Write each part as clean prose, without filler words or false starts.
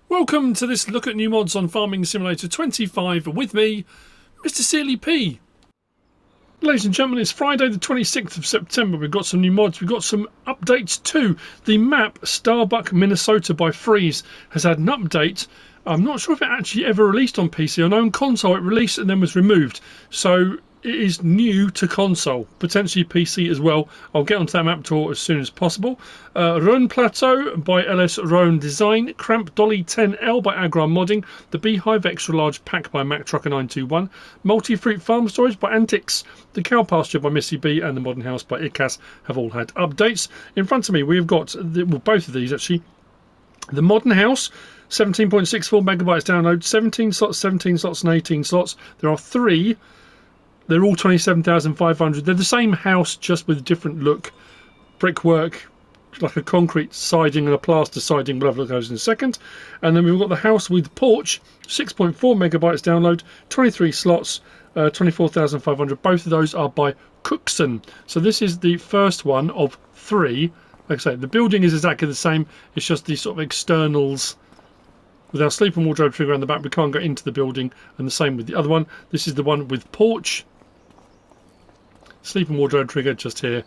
Welcome to this look at new mods on Farming Simulator 25 with me, MrSealyp. Ladies and gentlemen, it's Friday the 26th of September. We've got some new mods. We've got some updates too. The map Starbuck, Minnesota by Freeze has had an update. I'm not sure if it actually ever released on PC. I know on console it released and then was removed. So it is new to console, potentially PC as well. I'll get onto that map tour as soon as possible. Rhone Plateau by LS Rhone Design, Cramp Dolly 10L by MrSealyp, the Beehive Extra Large Pack by Mac Trucker 921, Multi-Fruit Farm Storage by Antics, the Cow Pasture by Missy B, and the Modern House by Icas have all had updates. In front of me we've got, both of these actually, the Modern House, 17.64 megabytes download, 17 slots, and 18 slots. There are three. They're all 27,500. They're the same house, just with a different look. Brickwork, like a concrete siding and a plaster siding. We'll have a look at those in a second. And then we've got the house with porch, 6.4 megabytes download, 23 slots, 24,500. Both of those are by Cookson. So this is the first one of three. Like I say, the building is exactly the same. It's just the sort of externals. With our sleep and wardrobe trigger on the back, we can't go into the building, and the same with the other one. This is the one with porch. Sleep and wardrobe trigger just here,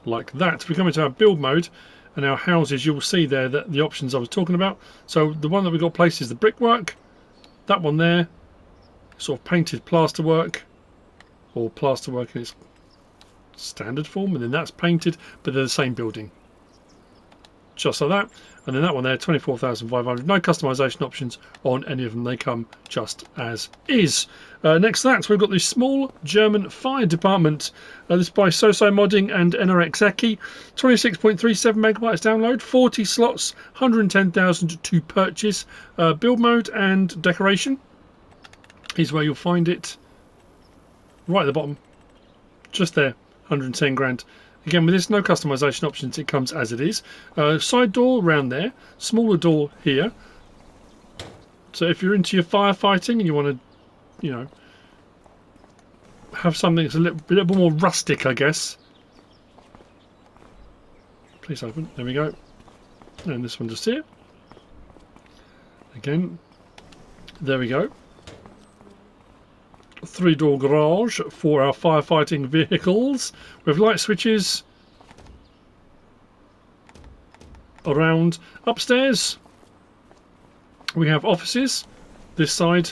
like that. If we come into our build mode and our houses, you'll see there that the options I was talking about. So the one that we've got placed is the brickwork. That one there, sort of painted plasterwork, or plasterwork in its standard form, and then that's painted, but they're the same building. Just like that. And then that one there, 24,500. No customization options on any of them. They come just as is. Next to that, we've got the small German fire department. This is by SoSi-Modding and nrxEcki. 26.37 megabytes download, 40 slots, 110,000 to purchase. Build mode and decoration is where you'll find it. Right at the bottom. Just there, 110 grand. Again, with this, no customization options, it comes as it is. Side door around there, smaller door here. So if you're into your firefighting and you want to, you know, have something that's a little bit more rustic, I guess. Please open. There we go. And this one just here. Again, there we go. 3-door garage for our firefighting vehicles with light switches around. Upstairs we have offices this side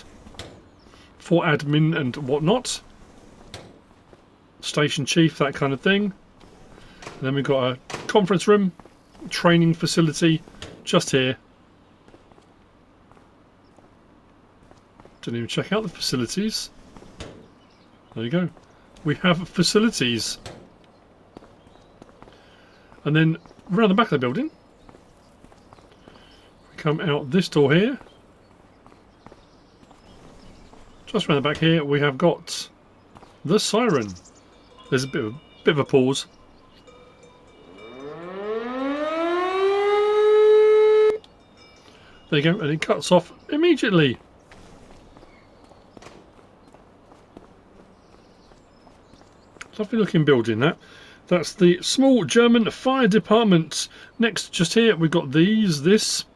for admin and whatnot, station chief, that kind of thing. And then we've got a conference room, training facility just here. Didn't even check out the facilities. There you go. We have facilities. And then around the back of the building, we come out this door here. Just around the back here, we have got the siren. There's a bit of a pause. There you go, and it cuts off immediately. Lovely looking building that. That's the small German fire department. Next, just here, we've got this. This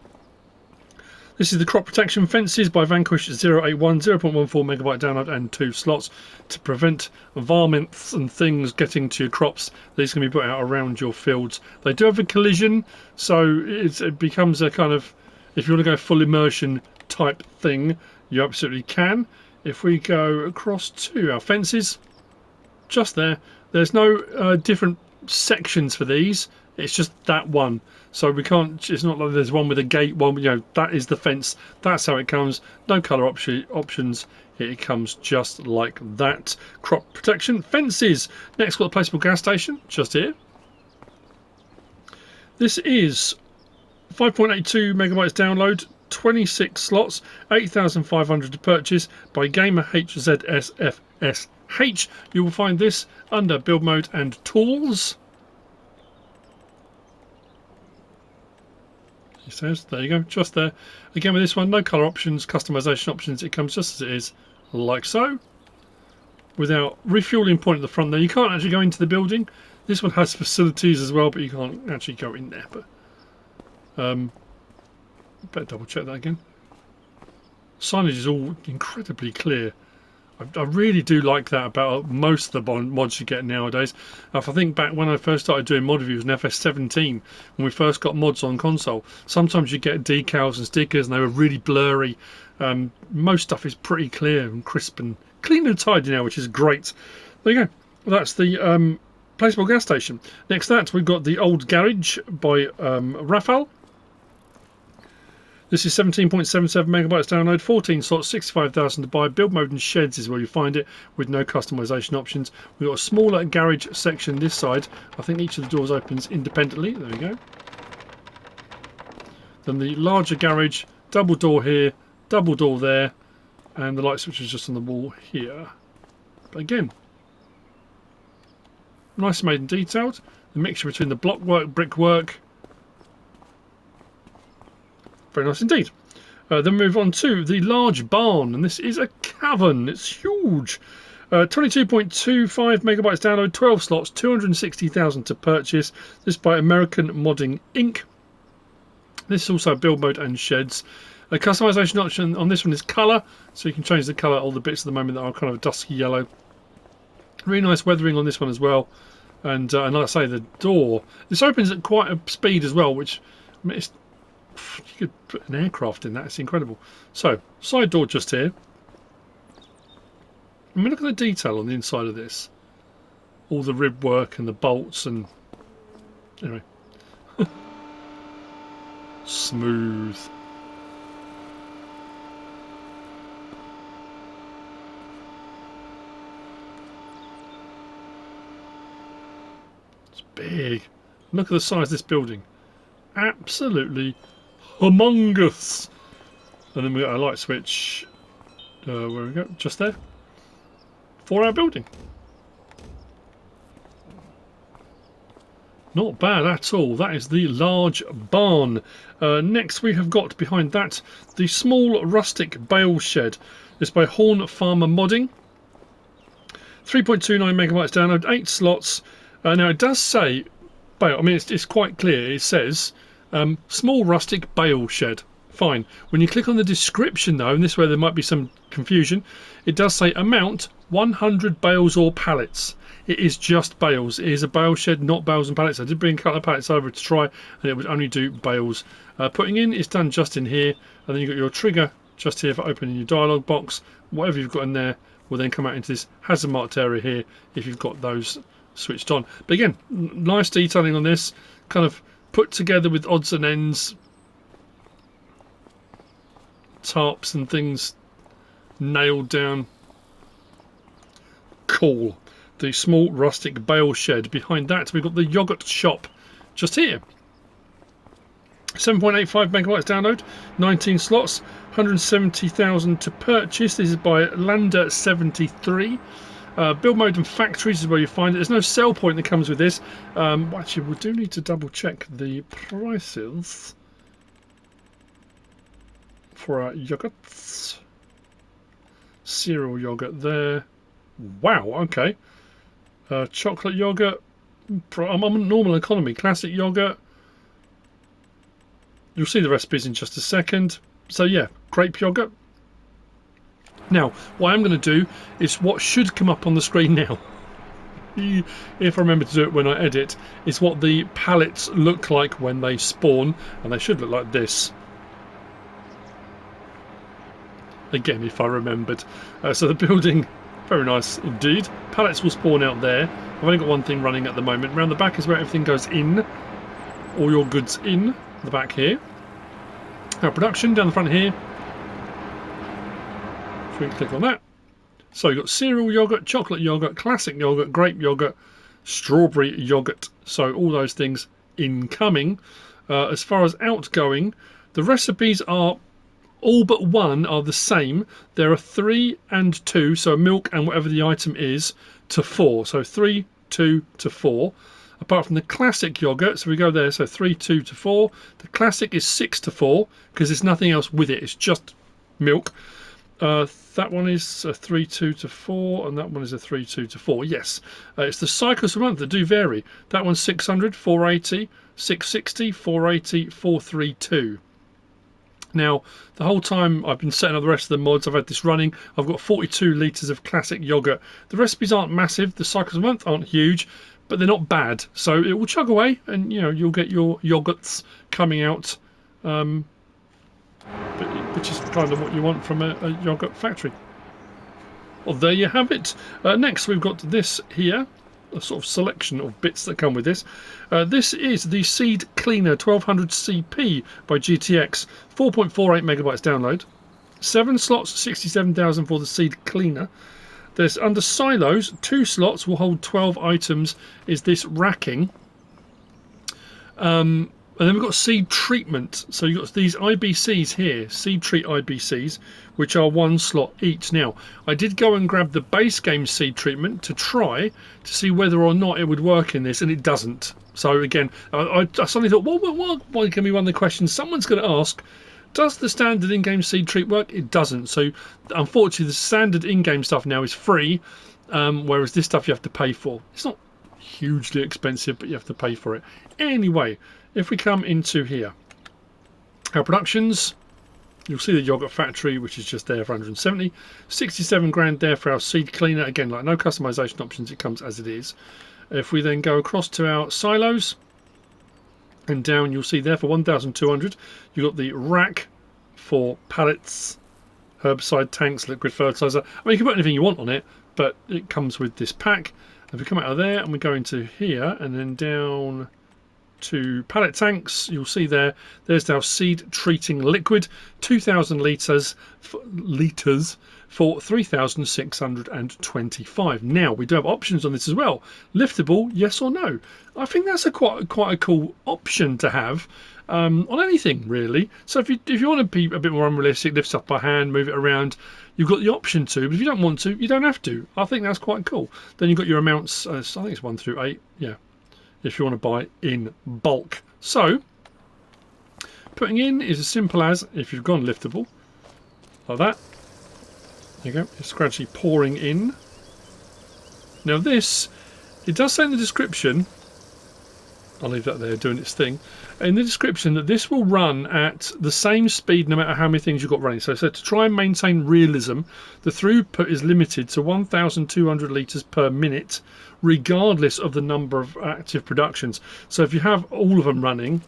is the crop protection fences by Vanquish 081, 0.14 megabyte download and 2 slots to prevent varmints and things getting to your crops. These can be put out around your fields. They do have a collision, so it becomes a kind of, if you want to go full immersion type thing, you absolutely can. If we go across to our fences, just there, there's no different sections for these. It's just that one, so we can't, it's not like there's one with a gate, one, you know, that is the fence. That's how it comes. No color options. It comes just like that. Crop protection fences. Next, got the placeable gas station just here. This is 5.82 megabytes download, 26 slots, 8,500 to purchase by gamerhzsFsh. You will find this under build mode and tools. It says, there you go, just there. Again with this one, no colour options, customization options, it comes just as it is, like so. Without refueling point at the front there, you can't actually go into the building. This one has facilities as well, but you can't actually go in there. But Better double check that again. Signage is all incredibly clear. I really do like that about most of the mods you get nowadays. If I think back when I first started doing mod reviews in FS17, when we first got mods on console, sometimes you get decals and stickers and they were really blurry. Most stuff is pretty clear and crisp and clean and tidy now, which is great. There you go. That's the Placeable Gas Station. Next to that, we've got the Old Garage by Rafal. This is 17.77 megabytes download, 14 slots, 65,000 to buy. Build mode and sheds is where you find it, with no customization options. We've got a smaller garage section this side. I think each of the doors opens independently. There we go. Then the larger garage, double door here, double door there, and the light switch is just on the wall here. But again, nice made and detailed. The mixture between the block work, brickwork. Very nice indeed. Then move on to the large barn, and this is a cavern. It's huge. 22.25 megabytes download, 12 slots, 260,000 to purchase. This by American Modding Inc. This is also build mode and sheds. A customization option on this one is colour, so you can change the colour. All the bits at the moment that are kind of dusky yellow. Really nice weathering on this one as well. And like I say, the door, this opens at quite a speed as well, which I mean, you could put an aircraft in that. It's incredible. So side door just here. I mean, look at the detail on the inside of this. All the rib work and the bolts and anyway, smooth. It's big. Look at the size of this building. Absolutely humongous. And then we got a light switch. Where we go? Just there. 4-hour building. Not bad at all. That is the large barn. Next we have got behind that the small rustic bale shed. This by hornFarmerModding. 3.29 megabytes download, 8 slots. Now it does say bale. I mean, it's quite clear. It says small rustic bale shed. Fine. When you click on the description though, and this is where there might be some confusion, it does say amount 100 bales or pallets. It is just bales. It is a bale shed, not bales and pallets. I did bring a couple of pallets over to try, and it would only do bales. Putting in is done just in here, and then you've got your trigger just here for opening your dialog box. Whatever you've got in there will then come out into this hazard marked area here if you've got those switched on. But again, nice detailing on this, kind of put together with odds and ends, tarps and things nailed down. Cool. The small rustic bale shed. Behind that we've got the yogurt shop just here. 7.85 megabytes download, 19 slots, 170,000 to purchase. This is by Lander 73. Build mode and factories is where you find it. There's no sell point that comes with this. Actually, we do need to double check the prices for our yogurts. Cereal yogurt there. Wow, okay. Chocolate yogurt. I'm on normal economy. Classic yogurt. You'll see the recipes in just a second. So yeah, grape yogurt. Now, what I'm going to do is what should come up on the screen now, if I remember to do it when I edit, is what the pallets look like when they spawn, and they should look like this. Again, if I remembered. So the building, very nice indeed. Pallets will spawn out there. I've only got one thing running at the moment. Around the back is where everything goes in. All your goods in the back here. Our production down the front here. If we click on that. So you've got cereal yogurt, chocolate yogurt, classic yogurt, grape yogurt, strawberry yogurt. So all those things incoming. As far as outgoing, the recipes are all but one are the same. There are 3 and 2, so milk and whatever the item is, to 4. So 3, 2 to 4. Apart from the classic yogurt, so we go there, so 3, 2 to 4. The classic is 6 to 4 because there's nothing else with it. It's just milk. That one is a 3, 2 to 4, and that one is a 3, 2 to 4. Yes, it's the cycles per month that do vary. That one's 600, 480, 660, 480, 432. Now, the whole time I've been setting up the rest of the mods, I've had this running. I've got 42 litres of classic yoghurt. The recipes aren't massive, the cycles a month aren't huge, but they're not bad. So it will chug away, and you know, you'll get your yoghurts coming out, which is kind of what you want from a yoghurt factory. Well, there you have it. Next, we've got this here. A sort of selection of bits that come with this. This is the Seed Cleaner 1200 CP by GTX, 4.48 megabytes download, 7 slots, 67,000 for the Seed Cleaner. There's under silos, 2 slots will hold 12 items. Is this racking? And then we've got seed treatment. So you've got these IBCs here, seed treat IBCs, which are 1 slot each. Now, I did go and grab the base game seed treatment to try to see whether or not it would work in this, and it doesn't. So again, I suddenly thought, well, why can be one of the questions someone's going to ask? Does the standard in-game seed treat work? It doesn't. So unfortunately, the standard in-game stuff now is free, whereas this stuff you have to pay for. It's not hugely expensive, but you have to pay for it. Anyway, if we come into here, our productions, you'll see the yogurt factory, which is just there for 170, 67 grand there for our seed cleaner. Again, like no customization options, it comes as it is. If we then go across to our silos and down, you'll see there for 1,200, you've got the rack for pallets, herbicide tanks, liquid fertilizer. I mean, you can put anything you want on it, but it comes with this pack. If we come out of there and we go into here and then down to pallet tanks, you'll see there's our seed treating liquid, 2,000 litres for 3,625. Now we do have options on this as well. Liftable, yes or no. I think that's quite a cool option to have on anything really. So if you want to be a bit more unrealistic, lift stuff by hand, move it around, you've got the option to. But if you don't want to, you don't have to. I think that's quite cool. Then you've got your amounts. I think it's 1 through 8. Yeah. If you want to buy in bulk. So putting in is as simple as, if you've gone liftable like that, there you go, it's gradually pouring in. Now this, it does say in the description, I'll leave that there doing its thing, in the description that this will run at the same speed no matter how many things you've got running. So to try and maintain realism, the throughput is limited to 1,200 litres per minute regardless of the number of active productions. So if you have all of them running,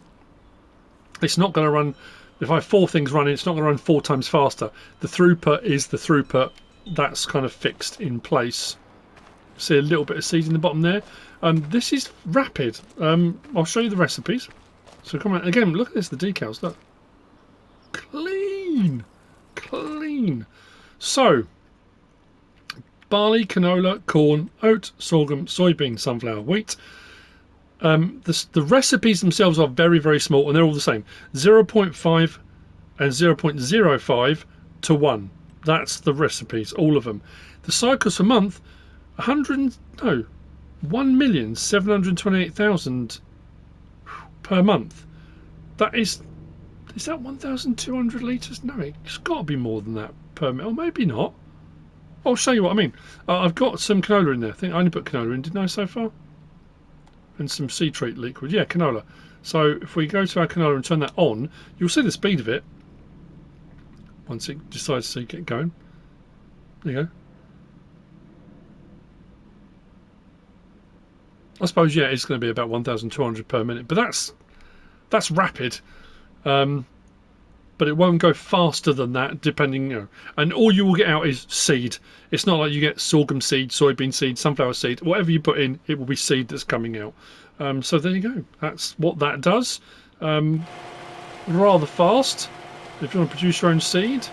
it's not going to run, if I have 4 things running, it's not going to run 4 times faster. The throughput is the throughput. That's kind of fixed in place. See a little bit of seed in the bottom there. This is rapid. I'll show you the recipes. So come on, again, look at this, the decals, look. Clean. So, barley, canola, corn, oat, sorghum, soybean, sunflower, wheat. The recipes themselves are very, very small, and they're all the same. 0.5 and 0.05 to 1. That's the recipes, all of them. The cycles per month, 1,728,000 per month. That is that 1,200 litres? No, it's got to be more than that per minute. Or maybe not. I'll show you what I mean. I've got some canola in there. I think I only put canola in, didn't I, so far? And some seed treat liquid. Yeah, canola. So if we go to our canola and turn that on, you'll see the speed of it once it decides to get going. There you go. I suppose, yeah, it's going to be about 1,200 per minute, but that's rapid. But it won't go faster than that, depending, you know. And all you will get out is seed. It's not like you get sorghum seed, soybean seed, sunflower seed. Whatever you put in, it will be seed that's coming out. So there you go. That's what that does. Rather fast. If you want to produce your own seed.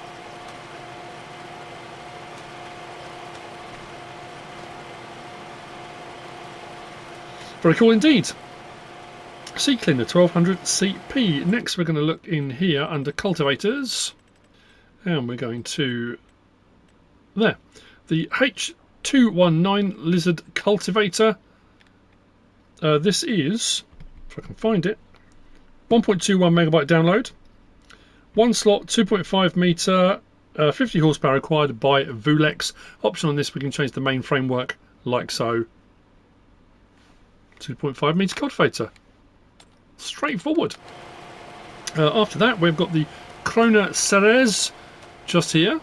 Very cool indeed. Seed Cleaner 1200 CP. Next we're going to look in here under cultivators, and we're going to there, the H219 Lizard Cultivator. This is, if I can find it, 1.21 megabyte download, 1 slot, 2.5 meter, 50 horsepower required by VuleX. Option on this, we can change the main framework like so. 2.5 meter cultivator. Straightforward. After that, we've got the Krone Ceres just here.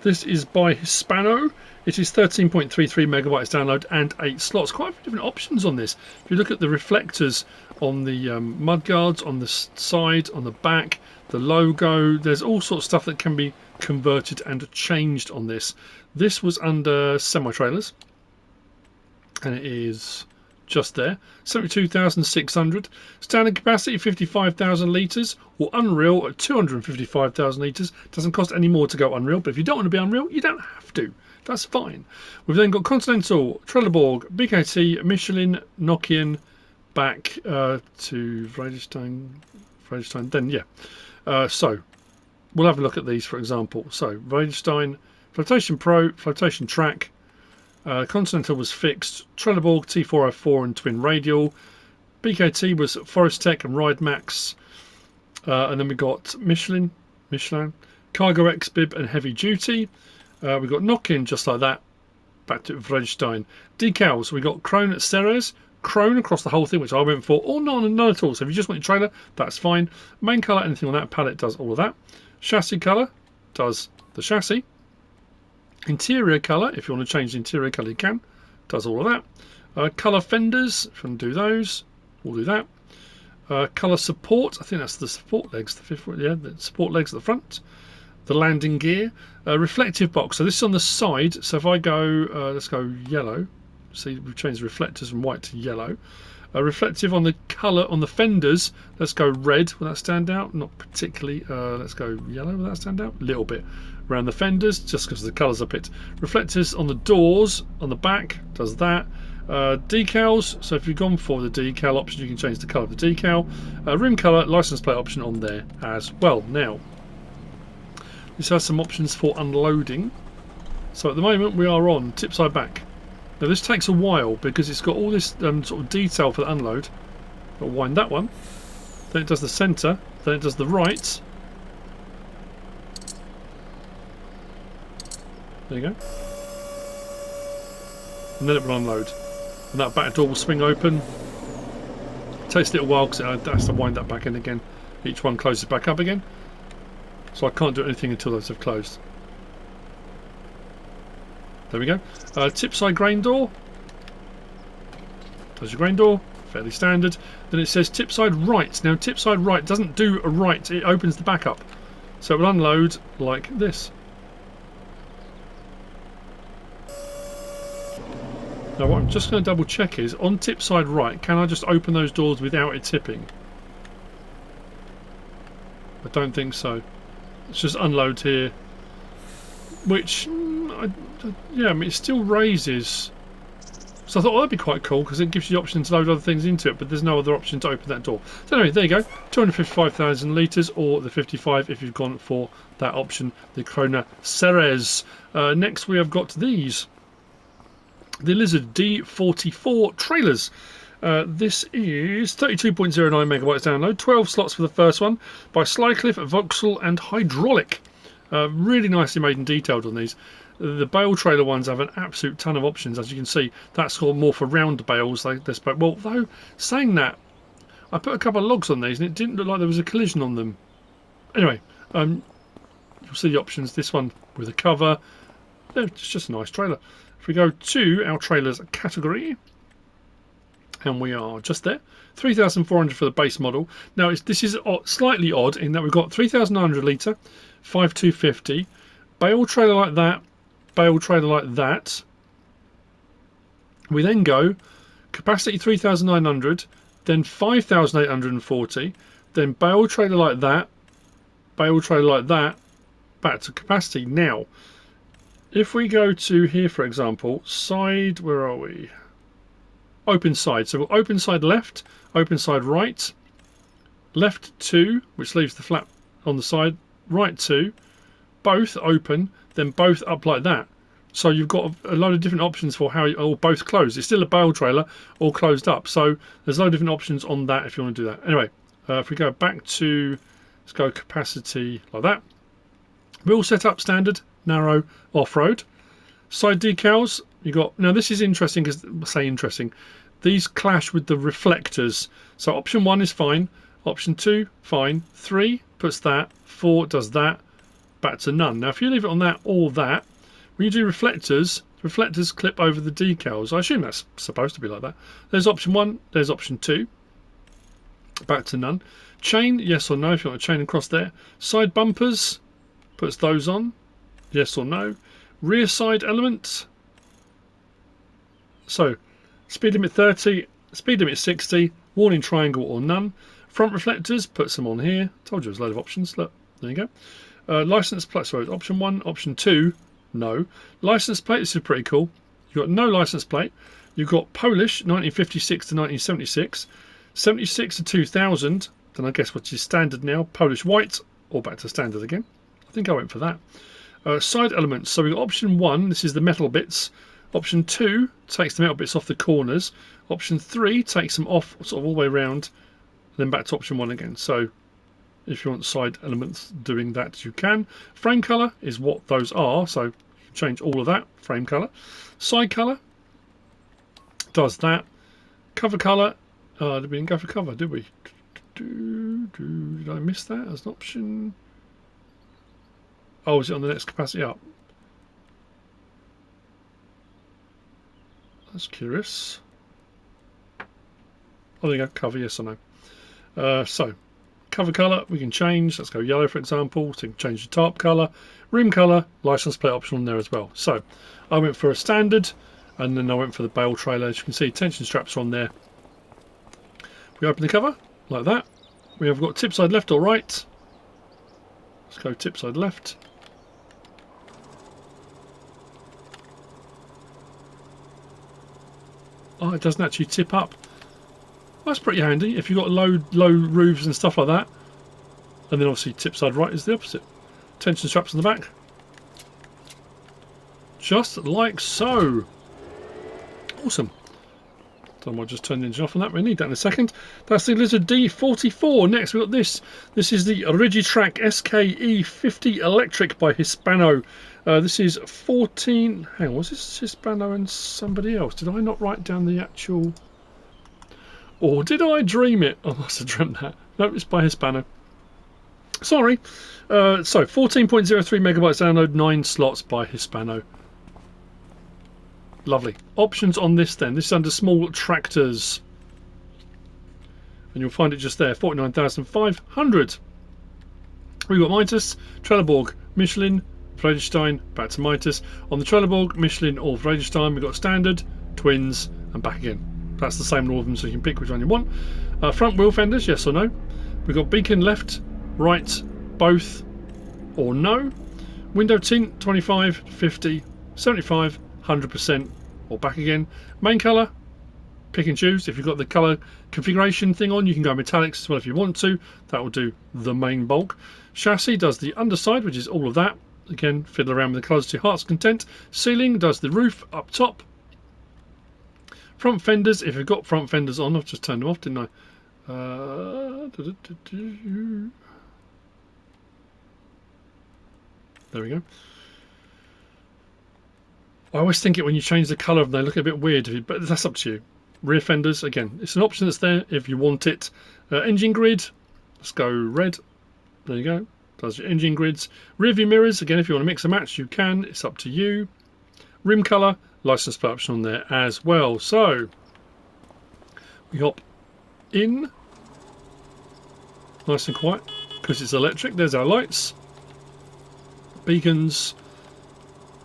This is by Hispano. It is 13.33 megabytes download and 8 slots. Quite a few different options on this. If you look at the reflectors on the mudguards, on the side, on the back, the logo, there's all sorts of stuff that can be converted and changed on this. This was under semi-trailers, and it is just there. 72,600. Standard capacity 55,000 litres, or Unreal at 255,000 litres. Doesn't cost any more to go Unreal, but if you don't want to be Unreal, you don't have to. That's fine. We've then got Continental, Trelleborg, BKT, Michelin, Nokian, back to Rigitrac. Then yeah. So we'll have a look at these, for example. So Rigitrac, Flotation Pro, Flotation Track. Continental was fixed. Trelleborg T404 and twin radial. BKT was Forest Tech and Ride Max. And then we got Michelin, Cargo X bib and heavy duty. We got Nokian just like that. Back to Vredstein. Decals. We got Krone Ceres. Krone across the whole thing, which I went for, or none at all. So if you just want your trailer, that's fine. Main colour, anything on that palette does all of that. Chassis colour does the chassis. Interior colour, if you want to change the interior colour, you can. Does all of that. Colour fenders, if you want to do those, we'll do that. Colour support, I think that's the support legs, the support legs at the front. The landing gear. Reflective box, so this is on the side. So if I go, let's go yellow. See, we've changed the reflectors from white to yellow. Reflective on the colour on the fenders. Let's go red. Will that stand out? Not particularly. Let's go yellow. Will that stand out? A little bit. Around the fenders, just because the colours are picked. Reflectors on the doors, on the back, does that. Decals, so if you've gone for the decal option, you can change the colour of the decal. Rim colour, license plate option on there as well. Now, this has some options for unloading. So at the moment we are on tip side back. Now this takes a while because it's got all this sort of detail for the unload. I'll wind that one. Then it does the centre. Then it does the right. There you go. And then it will unload. And that back door will swing open. It takes a little while because it has to wind that back in again. Each one closes back up again. So I can't do anything until those have closed. There we go. Tip side grain door. There's your grain door. Fairly standard. Then it says tip side right. Now tip side right doesn't do a right. It opens the back up. So it will unload like this. Now what I'm just going to double check is, on tip side right, can I just open those doors without it tipping? I don't think so. It's just unload here. Which, yeah, I mean, it still raises. So I thought, well, that'd be quite cool because it gives you the option to load other things into it, but there's no other option to open that door. So anyway, there you go. 255,000 litres, or the 55 if you've gone for that option, the Krone Ceres. Next we have got these. The Lizard D44 trailers. This is 32.09 megabytes download, 12 slots for the first one, by Slyclif, Voksel and Hydraulik. Really nicely made and detailed on these. The bale trailer ones have an absolute ton of options, as you can see. That's more for round bales. Well, though, saying that, I put a couple of logs on these and it didn't look like there was a collision on them. Anyway, you'll see the options. This one with a cover. It's just a nice trailer. If we go to our trailers category, and we are just there, 3,400 for the base model. Now this is slightly odd in that we've got 3,900 litre, 5,250, bale trailer like that, bale trailer like that. We then go capacity 3,900, then 5,840, then bale trailer like that, bale trailer like that, back to capacity. Now, if we go to here, for example, side, where are we? Open side. So we'll open side left, open side right, left 2, which leaves the flap on the side, right 2, both open, then both up like that. So you've got a load of different options for how, or both closed. It's still a bale trailer, all closed up. So there's a load of different options on that if you want to do that. Anyway, if we go back to, let's go capacity like that. We're all set up standard, narrow, off-road. Side decals, you got, now this is interesting because, say interesting, these clash with the reflectors. So option 1 is fine, option 2 fine, 3 puts that. 4 does that. Back to none. Now if you leave it on that or that, when you do reflectors clip over the decals. I assume that's supposed to be like that. There's option 1, there's option 2. Back to none. Chain, yes or no if you want a chain across there. Side bumpers, puts those on, yes or no. Rear side elements, so speed limit 30, speed limit 60, warning triangle or none. Front reflectors, puts them on here. Told you there's a load of options. Look, there you go. License plate, sorry, option 1, option 2, no. License plate, this is pretty cool. You've got no license plate. You've got Polish, 1956 to 1976, 76 to 2000, then I guess which is standard now, Polish white, or back to standard again. I think I went for that. Side elements, so we've got option 1, this is the metal bits. Option 2 takes the metal bits off the corners. Option 3 takes them off sort of all the way around, then back to option 1 again. So if you want side elements doing that, you can. Frame colour is what those are, so you can change all of that. Frame colour. Side colour does that. Cover colour, we didn't go for cover, did we? Did I miss that as an option? Oh, is it on the next capacity up? That's curious. Oh, there you go. Cover, yes or no. So, cover colour we can change. Let's go yellow, for example. So you can change the tarp colour. Rim colour, license plate option on there as well. So, I went for a standard, and then I went for the Bale trailer. As you can see, tension straps are on there. We open the cover like that. We have got tip side left or right. Let's go tip side left. Oh, it doesn't actually tip up. That's pretty handy if you've got low roofs and stuff like that. And then obviously tip side right is the opposite. Tension straps on the back. Just like so. Awesome. I might just turn the engine off on that. We need that in a second. That's the Lizard D44. Next we've got this. This is the Rigitrac SKE50 Electric by Hispano. This is 14... Hang on, was this Hispano and somebody else? Did I not write down the actual... Or did I dream it? I must have dreamt that. No, it's by Hispano. Sorry. So, 14.03 megabytes download, 9 slots by Hispano. Lovely. Options on this then. This is under small tractors. And you'll find it just there. 49,500. We've got Mitas, Trelleborg, Michelin, Vredestein, back to Mitas. On the Trelleborg, Michelin or Vredestein, we've got standard, twins, and back again. That's the same in all of them, so you can pick which one you want. Front wheel fenders, yes or no. We've got beacon left, right, both, or no. Window tint, 25, 50, 75, 100%, or back again. Main colour, pick and choose. If you've got the colour configuration thing on, you can go metallics as well if you want to. That will do the main bulk. Chassis does the underside, which is all of that. Again, fiddle around with the colours to your heart's content. Ceiling does the roof up top. Front fenders, if you've got front fenders on, I've just turned them off, didn't I? There we go. I always think it when you change the colour of them, they look a bit weird, but that's up to you. Rear fenders, again, it's an option that's there if you want it. Engine grid, let's go red. There you go. Does your engine grids. Rear view mirrors, again, if you want to mix and match, you can. It's up to you. Rim colour, license plate option on there as well. So we hop in, nice and quiet, because it's electric. There's our lights, beacons.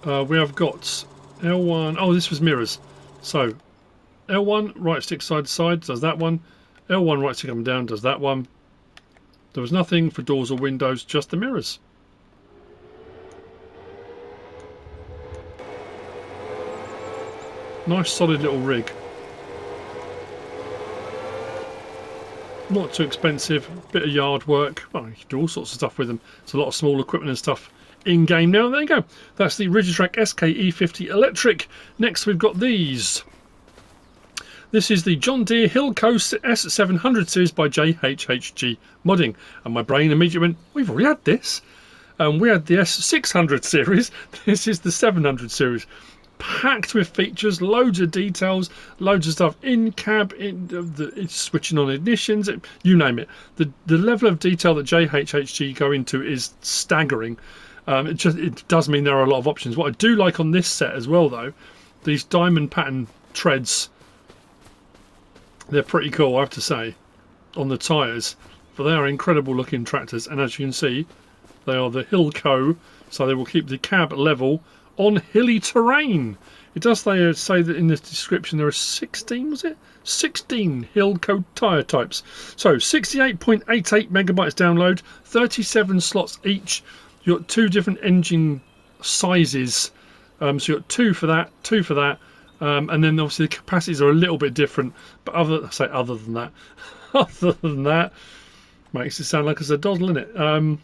We have got L1. Oh, this was mirrors. So L1 right stick side to side does that one. L1 right stick up and down does that one. There was nothing for doors or windows, just the mirrors. Nice solid little rig. Not too expensive, bit of yard work. Well, you can do all sorts of stuff with them. It's a lot of small equipment and stuff in game now. There you go. That's the Rigitrac SKE50 Electric. Next we've got these. This is the John Deere Hillco S700 series by JHHG Modding. And my brain immediately went, we've already had this. We had the S600 series. This is the 700 series. packed with features, loads of details, loads of stuff in cab, it's switching on ignitions, you name it. The level of detail that JHHG go into is staggering. It does mean there are a lot of options. What I do like on this set as well, though, these diamond pattern treads, they're pretty cool, I have to say, on the tyres. For they are incredible looking tractors, and as you can see, they are the Hillco, so they will keep the cab level on hilly terrain. It does say that in the description there are 16, was it? 16 Hillco tyre types. So 68.88 megabytes download, 37 slots each. You've got 2 different engine sizes. So you've got 2 for that, 2 for that. And then obviously the capacities are a little bit different. But other than that, other than that, makes it sound like it's a doddle, innit?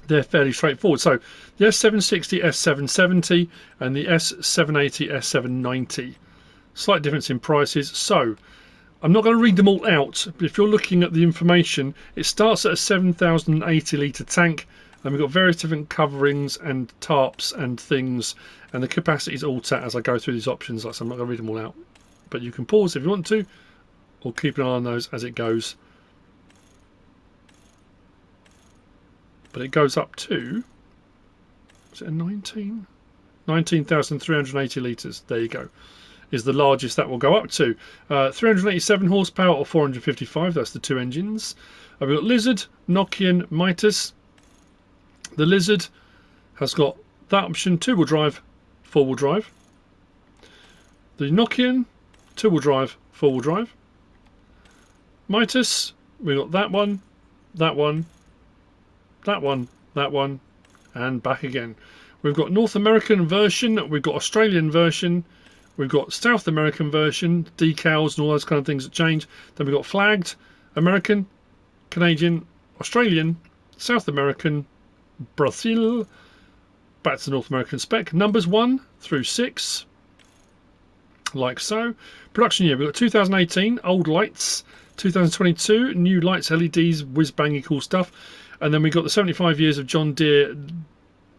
They're fairly straightforward. So the S760, S770 and the S780, S790. Slight difference in prices. So I'm not going to read them all out, but if you're looking at the information, it starts at a 7,080 litre tank, and we've got various different coverings and tarps and things, and the capacity is all set as I go through these options. So I'm not going to read them all out, but you can pause if you want to, or keep an eye on those as it goes. But it goes up to, is it a 19? 19,380 litres. There you go. Is the largest that will go up to. 387 horsepower or 455. That's the 2 engines. We've got Lizard, Nokian, Midas. The Lizard has got that option, 2-wheel drive, 4-wheel drive. The Nokian, 2-wheel drive, 4-wheel drive. Midas, we've got that one, that one, that one, that one, and back again. We've got North American version, we've got Australian version, we've got South American version, decals and all those kind of things that change. Then we've got flagged, American, Canadian, Australian, South American, Brazil, back to North American spec. Numbers 1 through 6, like so. Production year, we've got 2018, old lights, 2022, new lights, LEDs, whiz-bangy cool stuff. And then we've got the 75 years of John Deere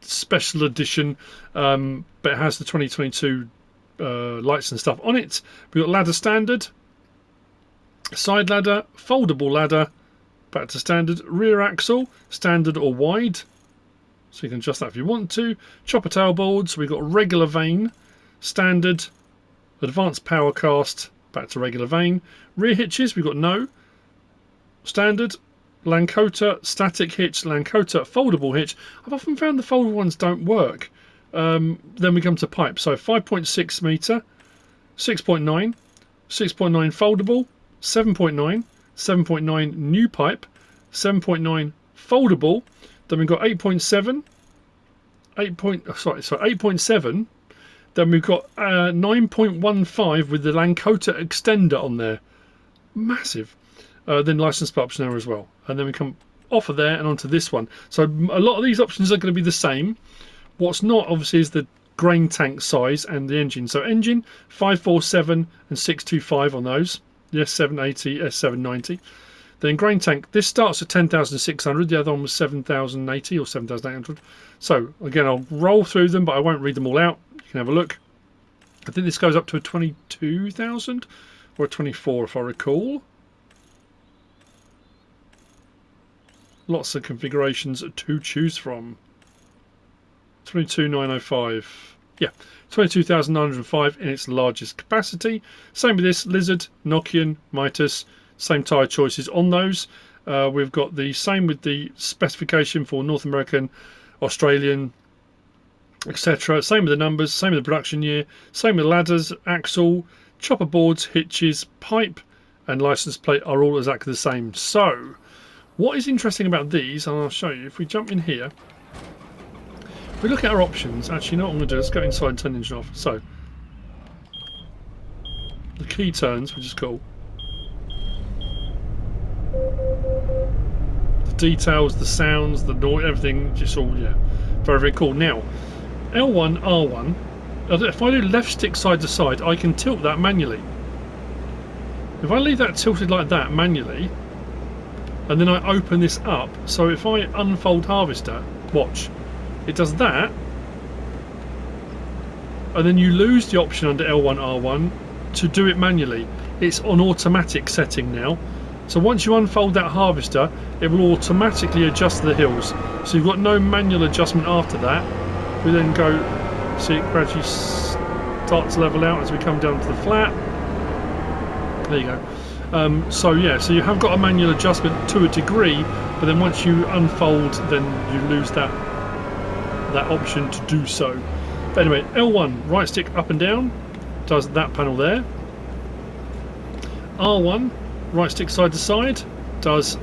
special edition, but it has the 2022 lights and stuff on it. We've got ladder standard, side ladder, foldable ladder, back to standard, rear axle, standard or wide, so you can adjust that if you want to. Chopper tailboards, we've got regular vane, standard, advanced power cast, back to regular vane. Rear hitches, we've got no, standard, Lankota static hitch, Lankota foldable hitch. I've often found the foldable ones don't work. Then we come to pipe. So 5.6 metre, 6.9, 6.9 foldable, 7.9, 7.9 new pipe, 7.9 foldable. Then we've got 8.7, 8.7. Then we've got 9.15 with the Lankota extender on there. Massive. Then license plate option there as well. And then we come off of there and onto this one. So a lot of these options are going to be the same. What's not obviously is the grain tank size and the engine. So engine 547 and 625 on those. The S780, S790. Then grain tank, this starts at 10,600. The other one was 7,080 or 7,800. So again, I'll roll through them, but I won't read them all out. You can have a look. I think this goes up to a 22,000 or a 24 if I recall. Lots of configurations to choose from. 22,905. Yeah, 22,905 in its largest capacity. Same with this Lizard, Nokian, Midas. Same tyre choices on those. We've got the same with the specification for North American, Australian, etc. Same with the numbers, same with the production year, same with ladders, axle, chopper boards, hitches, pipe, and license plate are all exactly the same. So, what is interesting about these, and I'll show you, if we jump in here, if we look at our options, actually, you know what I'm going to do? Let's go inside and turn the engine off. So, the key turns, which is cool. The details, the sounds, the noise, everything, just all, yeah, very, very cool. Now, L1, R1, if I do left stick side to side, I can tilt that manually. If I leave that tilted like that manually, and then I open this up, so if I unfold harvester, watch, it does that, and then you lose the option under L1 R1 to do it manually. It's on automatic setting now. So once you unfold that harvester, it will automatically adjust the hills. So you've got no manual adjustment after that. We then go, see it gradually start to level out as we come down to the flat. There you go. So yeah, so you have got a manual adjustment to a degree, but then once you unfold, then you lose that option to do so. But anyway, L1, right stick up and down, does that panel there. R1, right stick side to side, does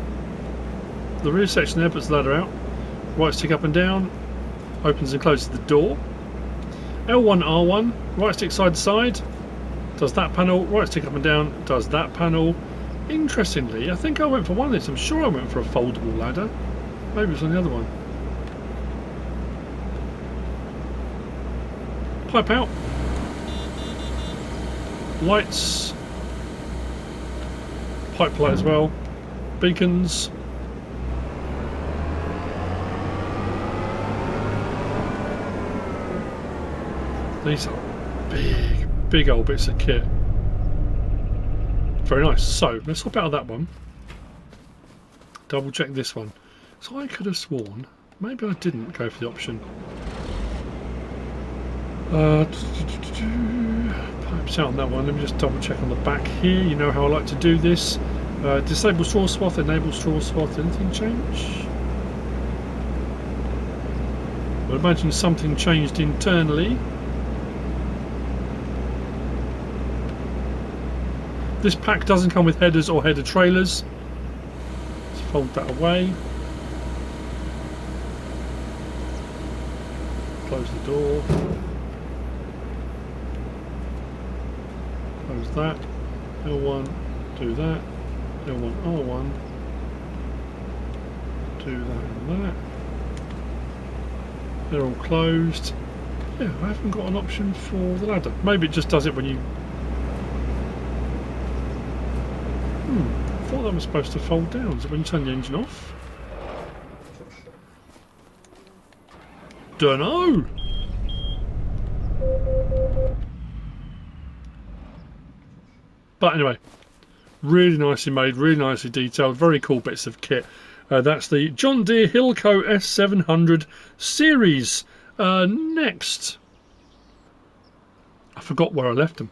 the rear section there, puts the ladder out. Right stick up and down, opens and closes the door. L1, R1, right stick side to side, does that panel. Right stick up and down, does that panel. Interestingly, I think I went for one of these. I'm sure I went for a foldable ladder. Maybe it was on the other one. Pipe out. Lights. Pipe light as well. Beacons. These are big old bits of kit. Very nice. So let's hop out of that one. Double check this one. So I could have sworn maybe I didn't go for the option. Pipes out on that one. Let me just double check on the back here. You know how I like to do this. Disable straw swath, enable straw swath. Anything change? I would imagine something changed internally. This pack doesn't come with headers or header trailers. Let's fold that away. Close the door. Close that. L1, do that. L1, R1. Do that and that. They're all closed. Yeah, I haven't got an option for the ladder. Maybe it just does it when you... I thought that was supposed to fold down. Is it when you turn the engine off? Dunno! But anyway, really nicely made, really nicely detailed, very cool bits of kit. That's the John Deere Hillco S700 series. Next, I forgot where I left them.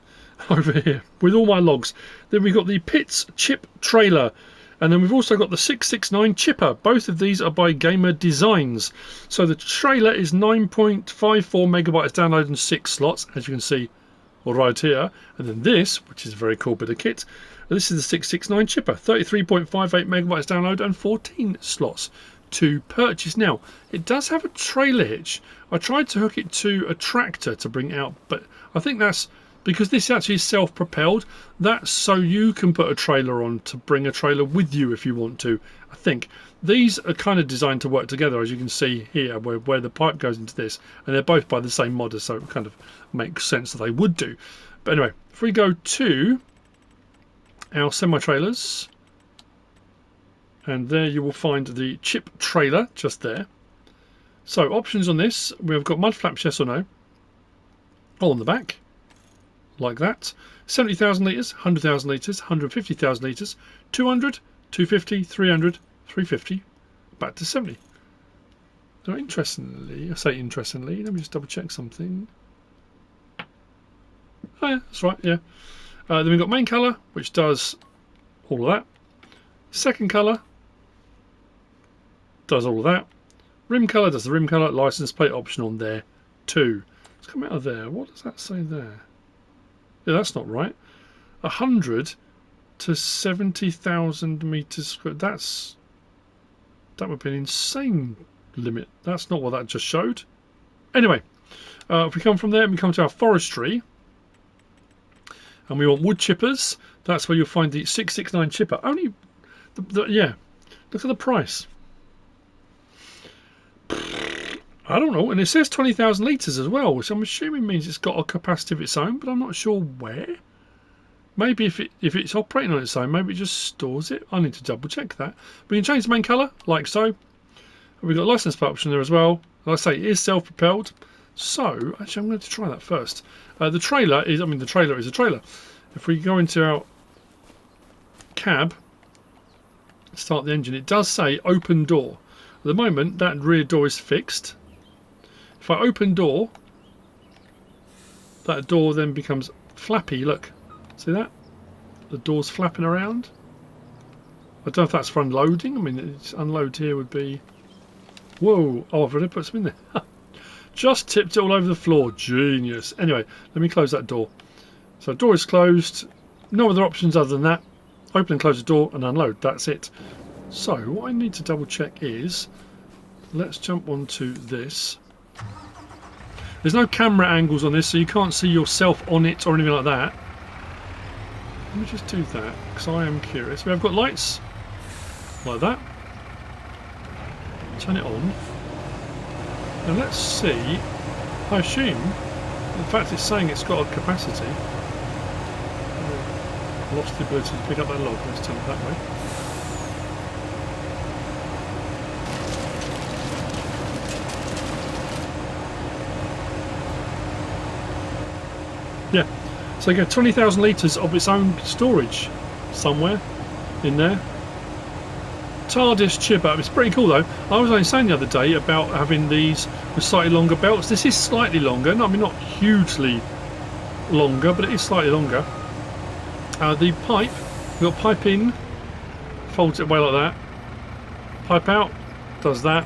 Over here with all my logs. Then we've got the Pitts chip trailer, and then we've also got the 669 chipper. Both of these are by GamerDesigns. So the trailer is 9.54 megabytes download and 6 slots, as you can see right here. And then this, which is a very cool bit of kit, this is the 669 chipper, 33.58 megabytes download and 14 slots to purchase. Now it does have a trailer hitch. I tried to hook it to a tractor to bring it out, but I think that's because this actually is self-propelled. That's so you can put a trailer on to bring a trailer with you if you want to. I think these are kind of designed to work together, as you can see here, where the pipe goes into this, and they're both by the same modder, so it kind of makes sense that they would do. But anyway, if we go to our semi-trailers, and there you will find the chip trailer just there. So options on this, we've got mud flaps, yes or no, all on the back. Like that. 70,000 litres, 100,000 litres, 150,000 litres, 200, 250, 300, 350, back to 70. So interestingly, I say interestingly, let me just double check something. Oh yeah, that's right, yeah. Then we've got main colour, which does all of that. Second colour does all of that. Rim colour does the rim colour. License plate option on there too. Let's come out of there. What does that say there? Yeah, that's not right. 100 to 70,000 meters square. That would be an insane limit. That's not what that just showed. Anyway, if we come from there and we come to our forestry, and we want wood chippers, that's where you'll find the 669 chipper. Only, yeah. Look at the price. I don't know, and it says 20,000 litres as well, which I'm assuming means it's got a capacity of its own, but I'm not sure where. Maybe if it's operating on its own, maybe it just stores it. I need to double check that. We can change the main colour, like so. We've got a license plate option there as well. Like I say, it is self-propelled, So, actually, I'm going to try that first. The trailer is, the trailer is a trailer. If we go into our cab, start the engine, it does say open door. At the moment, that rear door is fixed. If I open door, that door then becomes flappy. Look, see that? The door's flapping around. I don't know if that's for unloading. I mean, it's unload here would be... Whoa! Oh, I've already put some in there. Just tipped it all over the floor. Genius. Anyway, let me close that door. So door is closed. No other options other than that. Open and close the door and unload. That's it. So what I need to double check is, let's jump onto this. There's no camera angles on this, so you can't see yourself on it or anything like that. Let me just do that, because I am curious. We've got lights like that. Turn it on. Now let's see. I assume, in fact, it's saying it's got a capacity. Lost the ability to pick up that log. Let's turn it that way. Yeah, so you get 20,000 litres of its own storage somewhere in there. TARDIS chipper. It's pretty cool though. I was only saying the other day about having these with slightly longer belts. This is slightly longer. No, I mean not hugely longer, but it is slightly longer. The pipe, we've got pipe in, folds it away like that. Pipe out, does that.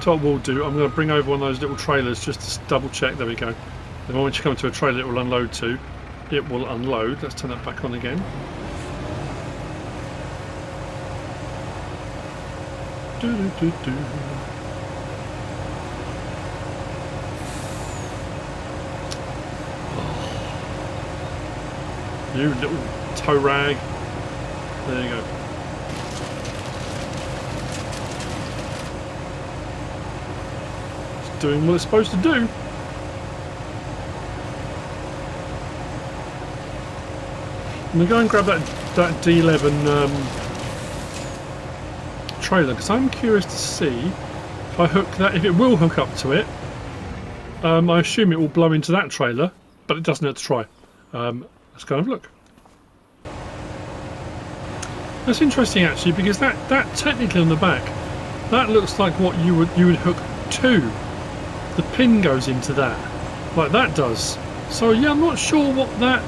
So what we'll do, I'm going to bring over one of those little trailers just to double check. There we go. The moment you come to a trailer it will unload to. It will unload. Let's turn that back on again. Do-do-do-do. You little tow rag. There you go. It's doing what it's supposed to do. I'm going to go and grab that D11 trailer, because I'm curious to see if I hook that, if it will hook up to it. I assume it will blow into that trailer, but it doesn't have to try. Let's go and have a look. That's interesting actually, because that technically on the back, that looks like what you would hook to. The pin goes into that, like that does. So yeah, I'm not sure what that.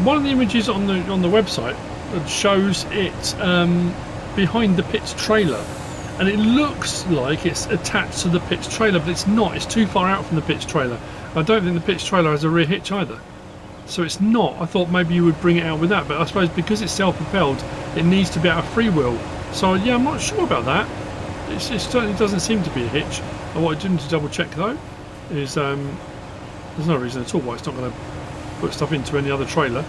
One of the images on the website shows it behind the pit's trailer, and it looks like it's attached to the pit's trailer, but it's not. It's too far out from the pit's trailer. I don't think the pit's trailer has a rear hitch either. So it's not. I thought maybe you would bring it out with that, but I suppose because it's self-propelled, it needs to be out of freewheel. So yeah, I'm not sure about that. It certainly doesn't seem to be a hitch. And what I do need to double check though is there's no reason at all why it's not going to put stuff into any other trailer.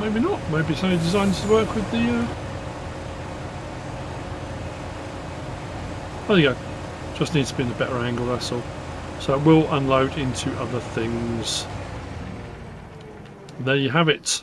Maybe not. Maybe it's only designed to work with the. There you go. Just needs to be in a better angle, that's all. So it will unload into other things. There you have it.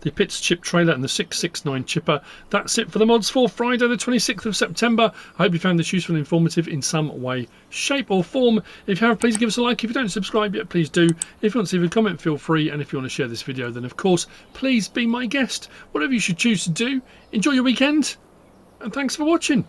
The Pitts chip trailer and the 669 chipper. That's it for the mods for Friday the 26th of September. I hope you found this useful and informative in some way, shape or form. If you have, please give us a like. If you don't subscribe yet, please do. If you want to leave a comment, feel free. And if you want to share this video, then of course, please be my guest. Whatever you should choose to do. Enjoy your weekend. And thanks for watching.